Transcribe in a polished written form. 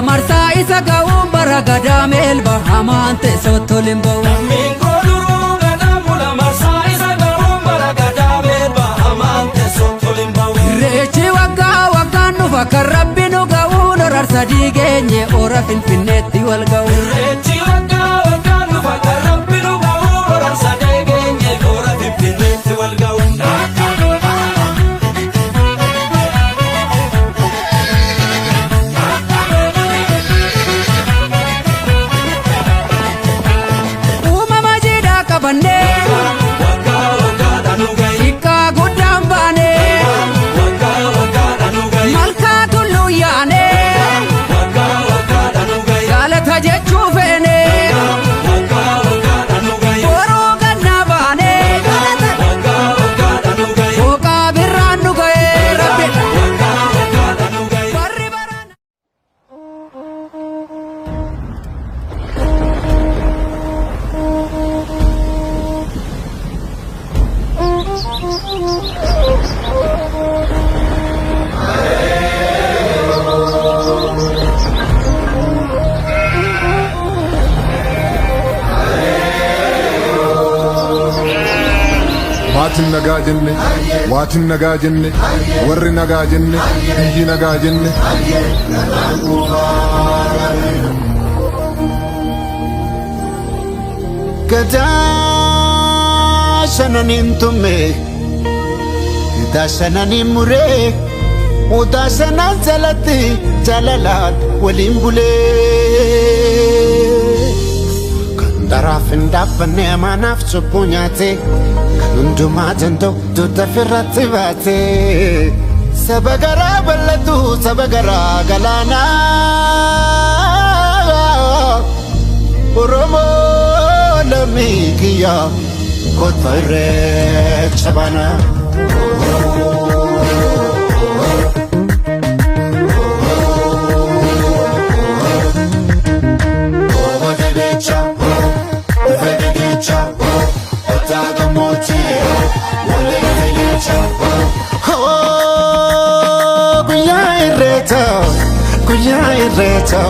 marsaa isa ga'uun bara gadaa meelba hamaan teessoo limba'u. Lammiin kooluruu gadaa mula marsaa isa ga'uun bara gadaa meelba hamaan teessoo limba'u. Irreechi waggaa waggaan dhufa kan rabbi nu ga'uun horar sadii geenye ora finfinneetti wal ga'u. Irreechi waggaa waggaan dhufa kan rabbi nu ga'uun horar sadii geenye ora finfinneetti wal ga'u. Waatin nagaa jenne, waatin nagaa jenne, warri nagaa jenne, biyyi nagaa jenne. Gadaa shananiin tumme, gadaa shananiin muree, odaa shanaan jalatti jaalalaan waliin bulee. Kan daraaf hin dhaabbanne amaanaaf cubbuu nyaate. Hundumaa danda'u duuta firratti baate. Saba garaa bal'atu saba garaa galaanaa. Oromoo lammii kiyya kotba irreecha baanaa. Guyyaa irreecha